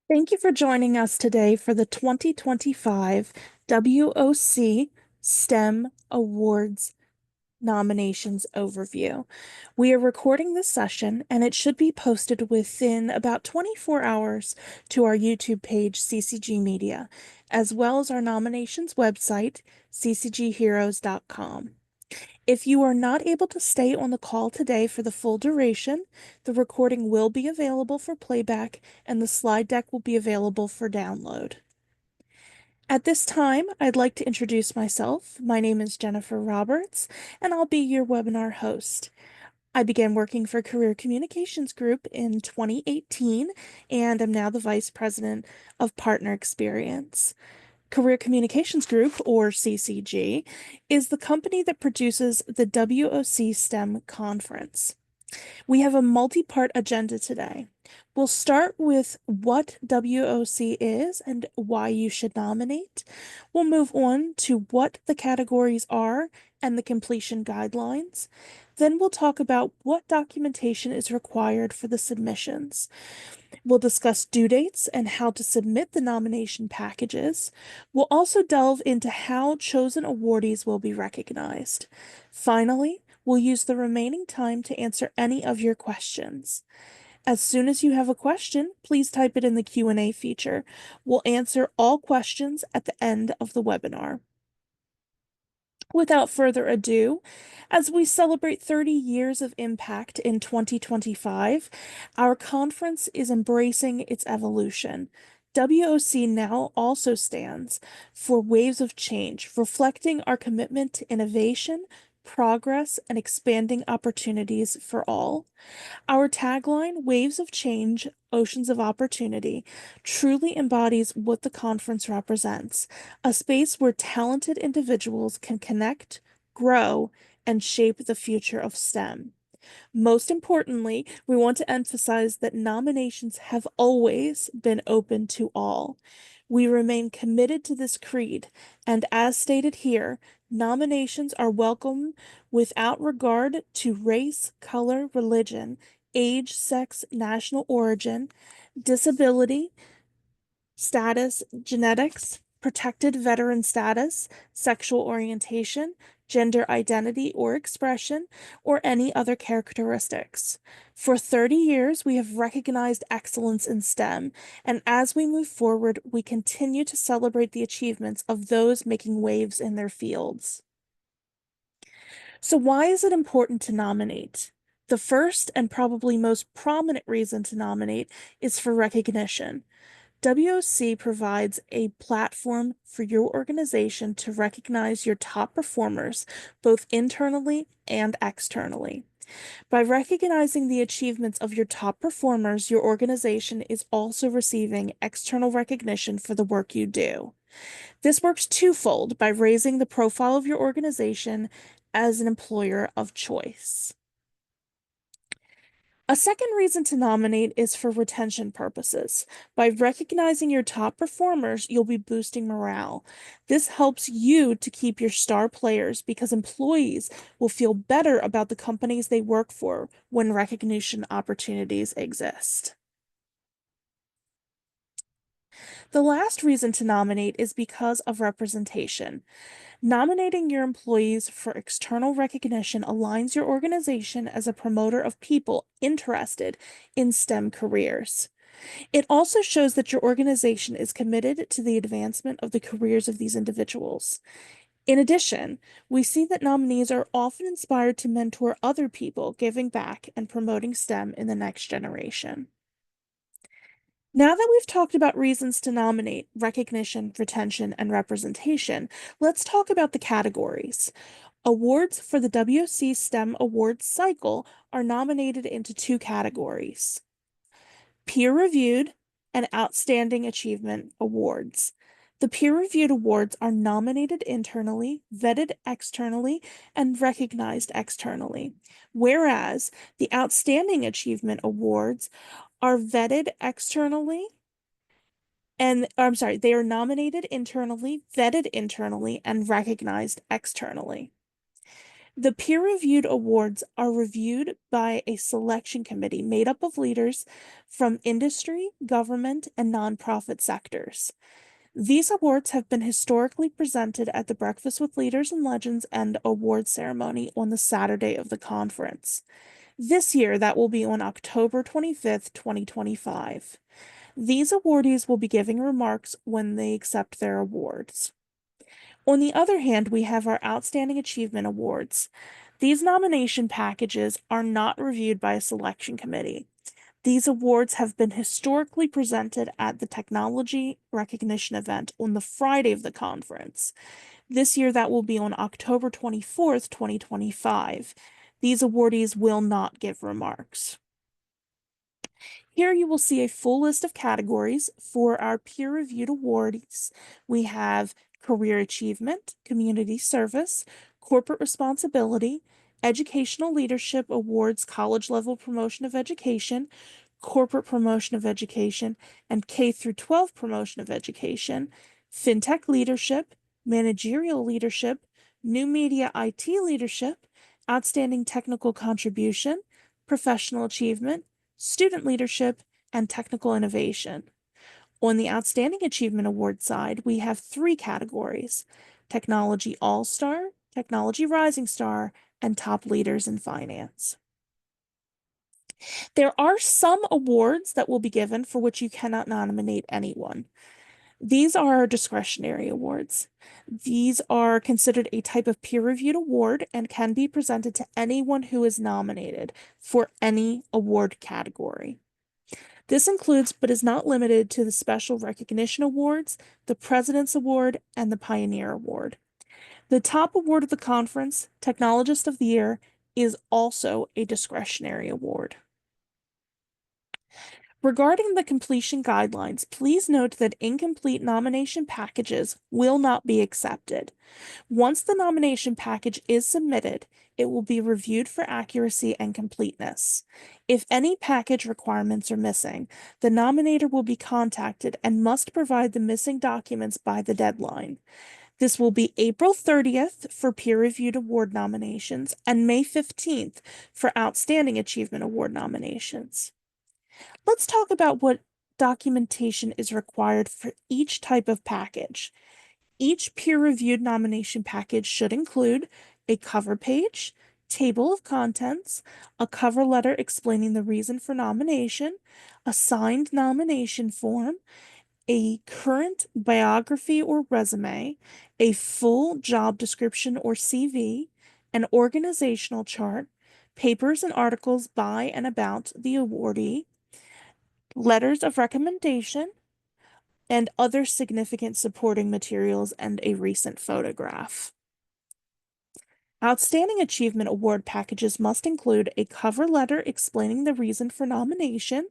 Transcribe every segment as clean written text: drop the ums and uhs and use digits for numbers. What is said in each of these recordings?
Thank you for joining us today for the 2025 WOC STEM Awards nominations overview. We are recording this session and it should be posted within about 24 hours to our YouTube page, CCG Media, as well as our nominations website, ccgheroes.com. If you are not able to stay on the call today for the full duration, the recording will be available for playback and the slide deck will be available for download. At this time, I'd like to introduce myself. My name is Jennifer Roberts, and I'll be your webinar host. I began working for Career Communications Group in 2018, and I'm now the Vice President of Partner Experience. Career Communications Group, or CCG, is the company that produces the WOC STEM conference. We have a multi-part agenda today. We'll start with what WOC is and why you should nominate. We'll move on to what the categories are and the completion guidelines. Then we'll talk about what documentation is required for the submissions. We'll discuss due dates and how to submit the nomination packages. We'll also delve into how chosen awardees will be recognized. Finally, we'll use the remaining time to answer any of your questions. As soon as you have a question, please type it in the Q&A feature. We'll answer all questions at the end of the webinar. Without further ado, as we celebrate 30 years of impact in 2025, our conference is embracing its evolution. WOC now also stands for Waves of Change, reflecting our commitment to innovation, progress, and expanding opportunities for all. Our tagline, Waves of Change, Oceans of Opportunity, truly embodies what the conference represents, a space where talented individuals can connect, grow, and shape the future of STEM. Most importantly, we want to emphasize that nominations have always been open to all. We remain committed to this creed, and as stated here, nominations are welcome without regard to race, color, religion, age, sex, national origin, disability, status, genetics, protected veteran status, sexual orientation, gender identity or expression, or any other characteristics. For 30 years, we have recognized excellence in STEM, and as we move forward, we continue to celebrate the achievements of those making waves in their fields. So why is it important to nominate? The first and probably most prominent reason to nominate is for recognition. WOC provides a platform for your organization to recognize your top performers, both internally and externally. By recognizing the achievements of your top performers, your organization is also receiving external recognition for the work you do. This works twofold by raising the profile of your organization as an employer of choice. A second reason to nominate is for retention purposes. By recognizing your top performers, you'll be boosting morale. This helps you to keep your star players because employees will feel better about the companies they work for when recognition opportunities exist. The last reason to nominate is because of representation. Nominating your employees for external recognition aligns your organization as a promoter of people interested in STEM careers. It also shows that your organization is committed to the advancement of the careers of these individuals. In addition, we see that nominees are often inspired to mentor other people, giving back and promoting STEM in the next generation. Now that we've talked about reasons to nominate, recognition, retention, and representation, let's talk about the categories. Awards for the WOC STEM Awards cycle are nominated into two categories: peer-reviewed and outstanding achievement awards. The peer-reviewed awards are nominated internally, vetted externally, and recognized externally, whereas the outstanding achievement awards are vetted externally they are nominated internally, vetted internally, and recognized externally. The peer-reviewed awards are reviewed by a selection committee made up of leaders from industry, government, and nonprofit sectors. These awards have been historically presented at the Breakfast with Leaders and Legends and award ceremony on the Saturday of the conference. This year, that will be on October 25th, 2025. These awardees will be giving remarks when they accept their awards. On the other hand, we have our Outstanding Achievement Awards. These nomination packages are not reviewed by a selection committee. These awards have been historically presented at the technology recognition event on the Friday of the conference. This year, that will be on October 24th, 2025. These awardees will not give remarks. Here you will see a full list of categories for our peer-reviewed awards. We have career achievement, community service, corporate responsibility, educational leadership awards, college level promotion of education, corporate promotion of education, and K through 12 promotion of education, fintech leadership, managerial leadership, new media IT leadership, outstanding technical contribution, professional achievement, student leadership, and technical innovation. On the Outstanding Achievement Award side, we have three categories: Technology All-Star, Technology Rising Star, and Top Leaders in Finance. There are some awards that will be given for which you cannot nominate anyone. These are discretionary awards. These are considered a type of peer-reviewed award and can be presented to anyone who is nominated for any award category. This includes, but is not limited to, the Special Recognition Awards, the President's Award, and the Pioneer Award. The top award of the conference, Technologist of the Year, is also a discretionary award. Regarding the completion guidelines, please note that incomplete nomination packages will not be accepted. Once the nomination package is submitted, it will be reviewed for accuracy and completeness. If any package requirements are missing, the nominator will be contacted and must provide the missing documents by the deadline. This will be April 30th for peer-reviewed award nominations and May 15th for Outstanding Achievement Award nominations. Let's talk about what documentation is required for each type of package. Each peer-reviewed nomination package should include a cover page, table of contents, a cover letter explaining the reason for nomination, a signed nomination form, a current biography or resume, a full job description or CV, an organizational chart, papers and articles by and about the awardee, letters of recommendation, and other significant supporting materials, and a recent photograph. Outstanding Achievement Award packages must include a cover letter explaining the reason for nomination,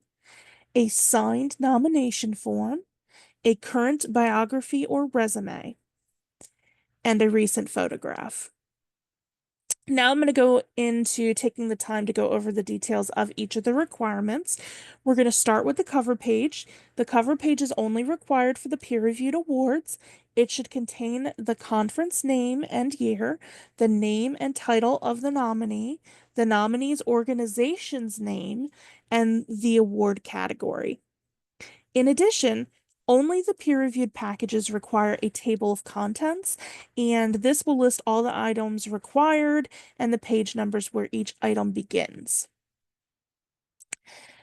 a signed nomination form, a current biography or resume, and a recent photograph. Now I'm going to go into taking the time to go over the details of each of the requirements. We're going to start with the cover page. The cover page is only required for the peer-reviewed awards. It should contain the conference name and year, the name and title of the nominee, the nominee's organization's name, and the award category. In addition, only the peer-reviewed packages require a table of contents, and this will list all the items required and the page numbers where each item begins.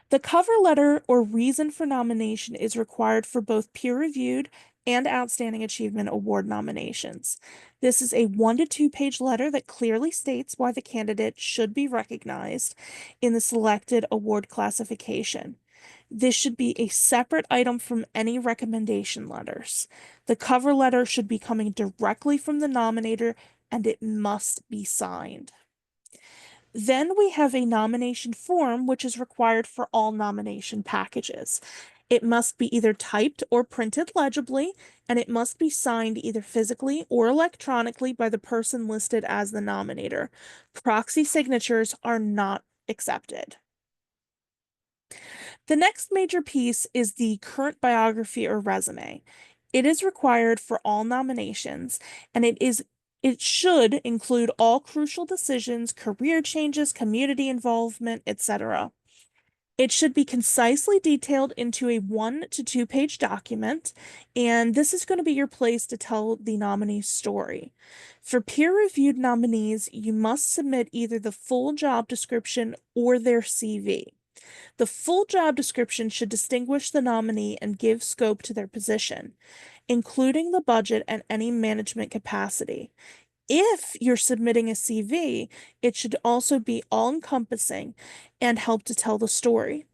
The cover letter or reason for nomination is required for both peer-reviewed and Outstanding Achievement Award nominations. This is a 1 to 2 page letter that clearly states why the candidate should be recognized in the selected award classification. This should be a separate item from any recommendation letters. The cover letter should be coming directly from the nominator, and it must be signed. Then we have a nomination form, which is required for all nomination packages. It must be either typed or printed legibly, and it must be signed either physically or electronically by the person listed as the nominator. Proxy signatures are not accepted. The next major piece is the current biography or resume. It is required for all nominations, and it is It should include all crucial decisions, career changes, community involvement, etc. It should be concisely detailed into a 1 to 2 page document, and this is going to be your place to tell the nominee's story. For peer-reviewed nominees, you must submit either the full job description or their CV. The full job description should distinguish the nominee and give scope to their position, including the budget and any management capacity. If you're submitting a CV, it should also be all-encompassing and help to tell the story.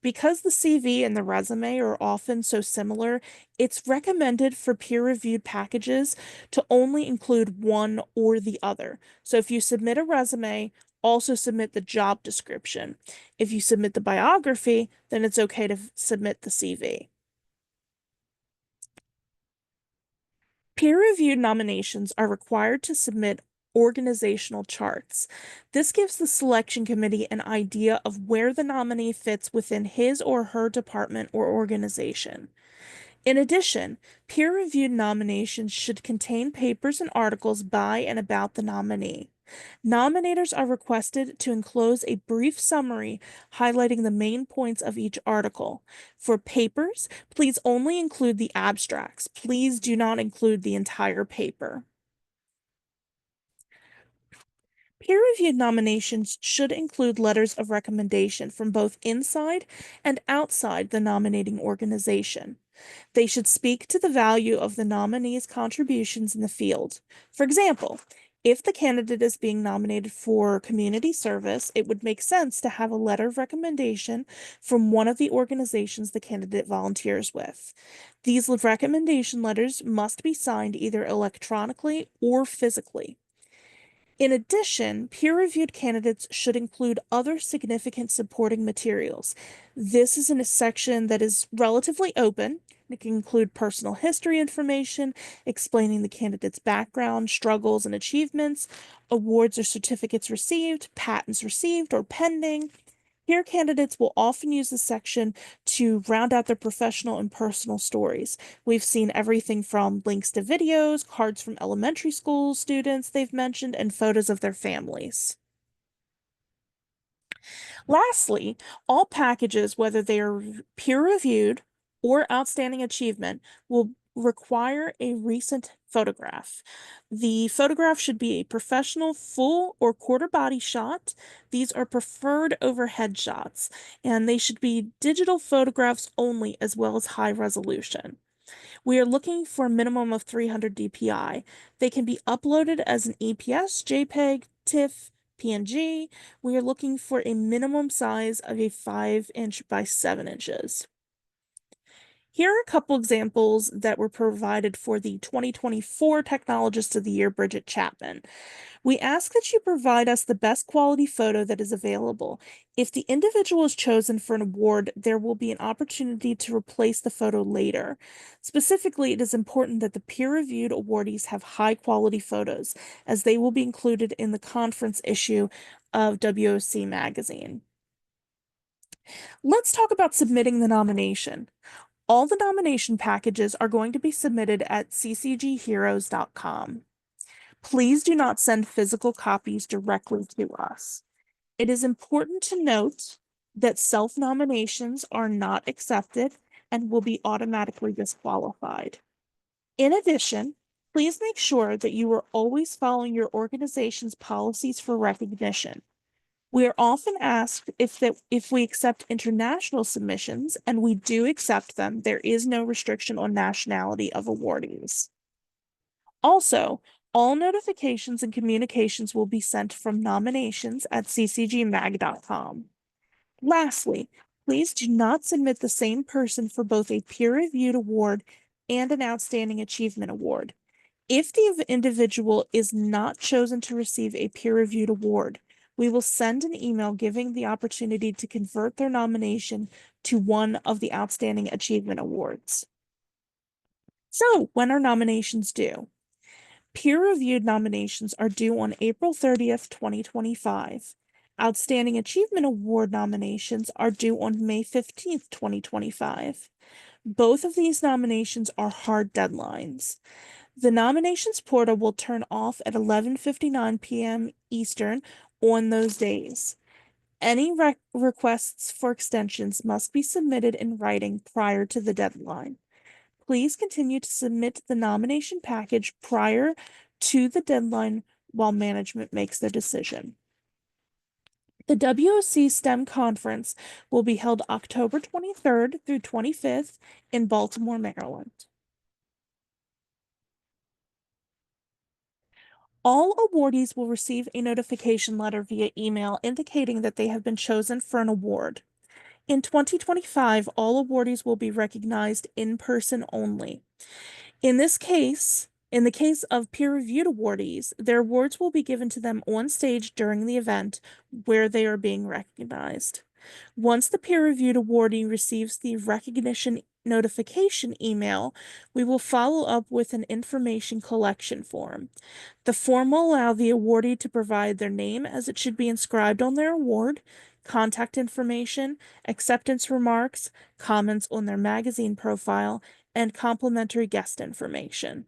Because the CV and the resume are often so similar, it's recommended for peer-reviewed packages to only include one or the other. So if you submit a resume, also submit the job description. If you submit the biography, then it's okay to submit the CV. Peer-reviewed nominations are required to submit organizational charts. This gives the selection committee an idea of where the nominee fits within his or her department or organization. In addition, peer-reviewed nominations should contain papers and articles by and about the nominee. Nominators are requested to enclose a brief summary highlighting the main points of each article. For papers, please only include the abstracts. Please do not include the entire paper. Peer-reviewed nominations should include letters of recommendation from both inside and outside the nominating organization. They should speak to the value of the nominee's contributions in the field. For example, if the candidate is being nominated for community service, it would make sense to have a letter of recommendation from one of the organizations the candidate volunteers with. These recommendation letters must be signed either electronically or physically. In addition, peer-reviewed candidates should include other significant supporting materials. This is in a section that is relatively open. It can include personal history information, explaining the candidate's background, struggles, and achievements, awards or certificates received, patents received or pending. Here, candidates will often use this section to round out their professional and personal stories. We've seen everything from links to videos, cards from elementary school students they've mentioned, and photos of their families. Lastly, all packages, whether they are peer-reviewed or outstanding achievement, will require a recent photograph. The photograph should be a professional full or quarter body shot. These are preferred overhead shots, and they should be digital photographs only as well as high resolution. We are looking for a minimum of 300 dpi. They can be uploaded as an EPS, JPEG, TIFF, PNG. We are looking for a minimum size of a 5" by 7". Here are a couple examples that were provided for the 2024 Technologist of the Year, Bridget Chapman. We ask that you provide us the best quality photo that is available. If the individual is chosen for an award, there will be an opportunity to replace the photo later. Specifically, it is important that the peer-reviewed awardees have high-quality photos, as they will be included in the conference issue of WOC magazine. Let's talk about submitting the nomination. All the nomination packages are going to be submitted at ccgheroes.com. Please do not send physical copies directly to us. It is important to note that self-nominations are not accepted and will be automatically disqualified. In addition, please make sure that you are always following your organization's policies for recognition. We are often asked if we accept international submissions, and we do accept them. There is no restriction on nationality of awardees. Also, all notifications and communications will be sent from nominations@ccgmag.com. Lastly, please do not submit the same person for both a peer-reviewed award and an outstanding achievement award. If the individual is not chosen to receive a peer-reviewed award, we will send an email giving the opportunity to convert their nomination to one of the outstanding achievement awards. So, when are nominations due? Peer-reviewed nominations are due on April 30th, 2025. Outstanding Achievement Award nominations are due on May 15th, 2025. Both of these nominations are hard deadlines. The nominations portal will turn off at 11:59 p.m. Eastern on those days. Any requests for extensions must be submitted in writing prior to the deadline. Please continue to submit the nomination package prior to the deadline while management makes their decision. The WOC STEM Conference will be held October 23rd through 25th in Baltimore, Maryland. All awardees will receive a notification letter via email indicating that they have been chosen for an award. In 2025, all awardees will be recognized in person only. In the case of peer-reviewed awardees, their awards will be given to them on stage during the event where they are being recognized. Once the peer-reviewed awardee receives the recognition notification email, we will follow up with an information collection form. The form will allow the awardee to provide their name as it should be inscribed on their award, contact information, acceptance remarks, comments on their magazine profile, and complimentary guest information.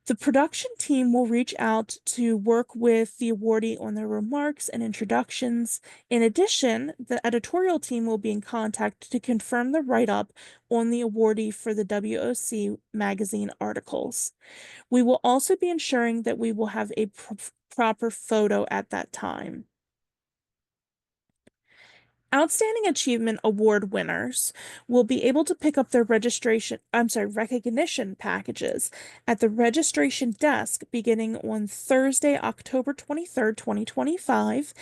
The production team will reach out to work with the awardee on their remarks and introductions. In addition, the editorial team will be in contact to confirm the write-up on the awardee for the WOC magazine articles. We will also be ensuring that we will have a proper photo at that time. Outstanding Achievement Award winners will be able to pick up their recognition packages at the registration desk beginning on Thursday, October 23rd, 2025.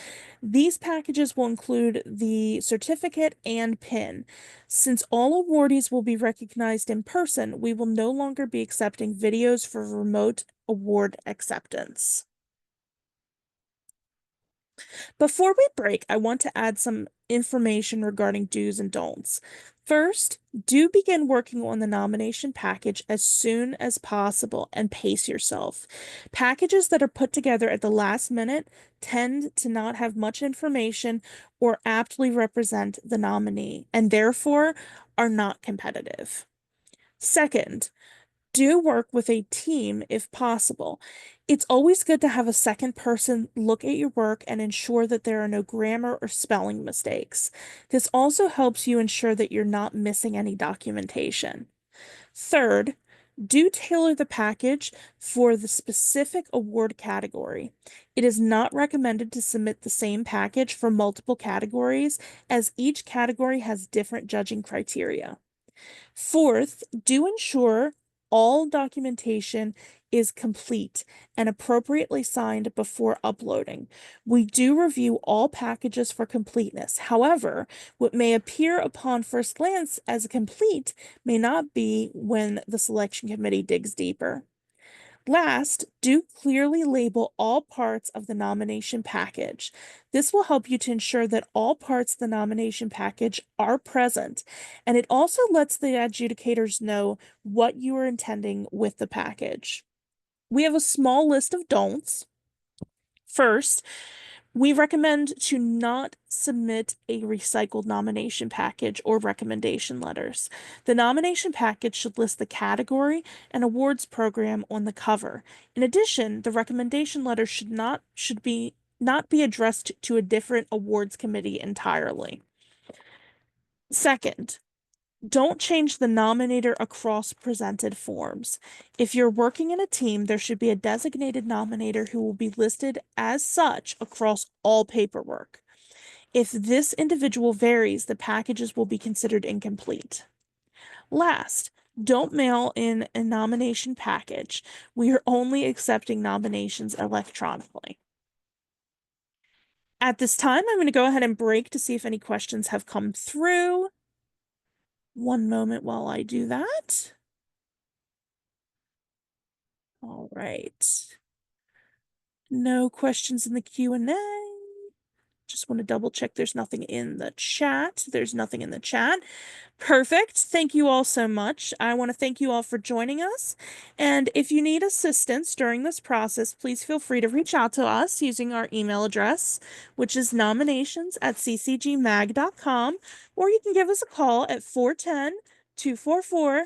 These packages will include the certificate and pin. Since all awardees will be recognized in person, we will no longer be accepting videos for remote award acceptance. Before we break, I want to add some information regarding do's and don'ts. First, do begin working on the nomination package as soon as possible and pace yourself. Packages that are put together at the last minute tend to not have much information or aptly represent the nominee and therefore are not competitive. Second, do work with a team if possible. It's always good to have a second person look at your work and ensure that there are no grammar or spelling mistakes. This also helps you ensure that you're not missing any documentation. Third, do tailor the package for the specific award category. It is not recommended to submit the same package for multiple categories, as each category has different judging criteria. Fourth, do ensure all documentation is complete and appropriately signed before uploading. We do review all packages for completeness. However, what may appear upon first glance as complete may not be when the selection committee digs deeper. Last, do clearly label all parts of the nomination package. This will help you to ensure that all parts of the nomination package are present, and it also lets the adjudicators know what you are intending with the package. We have a small list of don'ts. First, we recommend to not submit a recycled nomination package or recommendation letters. The nomination package should list the category and awards program on the cover. In addition, the recommendation letter should not be addressed to a different awards committee entirely. Second, don't change the nominator across presented forms. If you're working in a team, there should be a designated nominator who will be listed as such across all paperwork. If this individual varies, the packages will be considered incomplete. Last, don't mail in a nomination package. We are only accepting nominations electronically. At this time, I'm going to go ahead and break to see if any questions have come through. One moment while I do that. All right. No questions in the Q&A. Just want to double check there's nothing in the chat. There's nothing in the chat. Perfect. Thank you all so much. I want to thank you all for joining us. And if you need assistance during this process, please feel free to reach out to us using our email address, which is nominations@ccgmag.com, or you can give us a call at 410-244-7101.